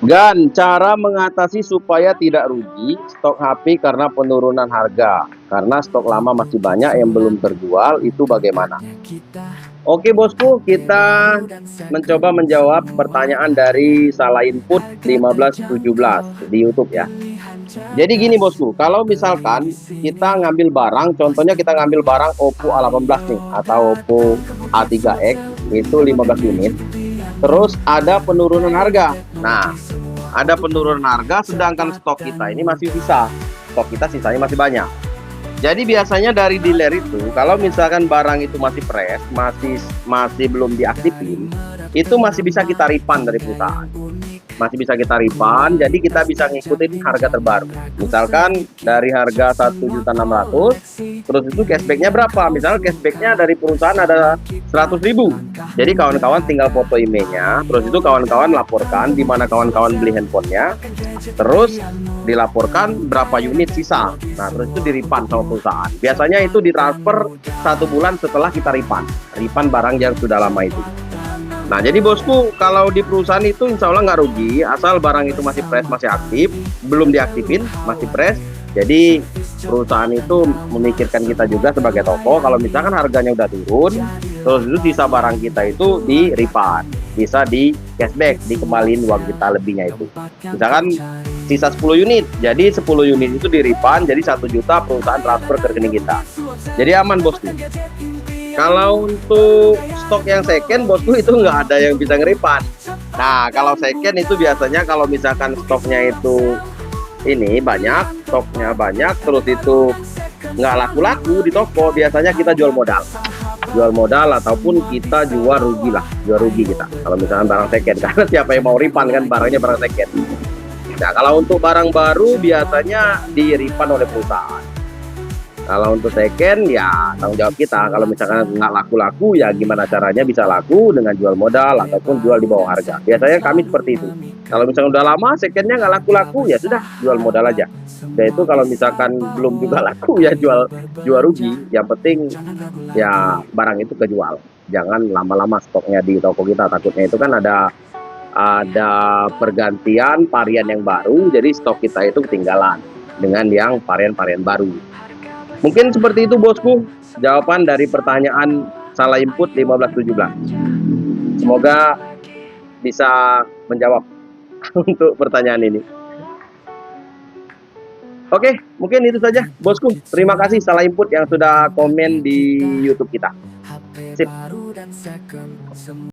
Gan, cara mengatasi supaya tidak rugi stok HP karena penurunan harga. Karena stok lama masih banyak yang belum terjual, itu bagaimana? Oke bosku, kita mencoba menjawab pertanyaan dari Salah Input 1517 di YouTube ya. Jadi gini bosku, kalau misalkan kita ngambil barang, contohnya kita ngambil barang Oppo A18 nih, atau Oppo A3X, itu 15 unit, terus ada penurunan harga. Nah, ada penurunan harga sedangkan stok kita ini masih sisa. Stok kita sisanya masih banyak. Jadi biasanya dari dealer itu kalau misalkan barang itu masih fresh, masih belum diaktifin, itu masih bisa kita refund dari perusahaan. Masih bisa kita refund, jadi kita bisa ngikutin harga terbaru. Misalkan dari harga 1.600.000, terus itu cashbacknya berapa? Misalnya cashbacknya dari perusahaan ada 100.000. Jadi kawan-kawan tinggal foto emailnya, terus itu kawan-kawan laporkan di mana kawan-kawan beli handphonenya, terus dilaporkan berapa unit sisa. Nah, terus itu di refund sama perusahaan. Biasanya itu ditransfer 1 bulan setelah kita refund barang yang sudah lama itu. Nah, jadi bosku, kalau di perusahaan itu insya Allah nggak rugi, asal barang itu masih fresh, masih aktif, belum diaktifin, masih fresh. Jadi perusahaan itu memikirkan kita juga sebagai toko, kalau misalkan harganya udah turun, terus itu sisa barang kita itu di refund, bisa di cashback, dikembaliin uang kita lebihnya itu. Misalkan sisa 10 unit, jadi 10 unit itu di refund, jadi 1 juta perusahaan transfer ke rekening kita. Jadi aman bosku. Kalau untuk stok yang second bosku itu nggak ada yang bisa nge-refund. Nah, kalau second itu biasanya kalau misalkan stoknya itu ini banyak, stoknya banyak, terus itu nggak laku-laku di toko, biasanya kita jual modal. Jual modal ataupun kita jual rugi lah, jual rugi kita. Kalau misalkan barang second, karena siapa yang mau refund kan barangnya barang second. Nah, kalau untuk barang baru biasanya di refund oleh perusahaan. Kalau untuk second ya tanggung jawab kita. Kalau misalkan nggak laku-laku ya gimana caranya bisa laku dengan jual modal ataupun jual di bawah harga. Biasanya kami seperti itu. Kalau misalkan udah lama secondnya nggak laku-laku ya sudah jual modal aja. Dan itu kalau misalkan belum juga laku ya jual rugi. Yang penting ya barang itu kejual. Jangan lama-lama stoknya di toko kita. Takutnya itu kan ada pergantian varian yang baru, jadi stok kita itu ketinggalan dengan yang varian-varian baru. Mungkin seperti itu bosku, jawaban dari pertanyaan Salah Input 1517. Semoga bisa menjawab untuk pertanyaan ini. Oke, mungkin itu saja bosku. Terima kasih Salah Input yang sudah komen di YouTube kita. Sip.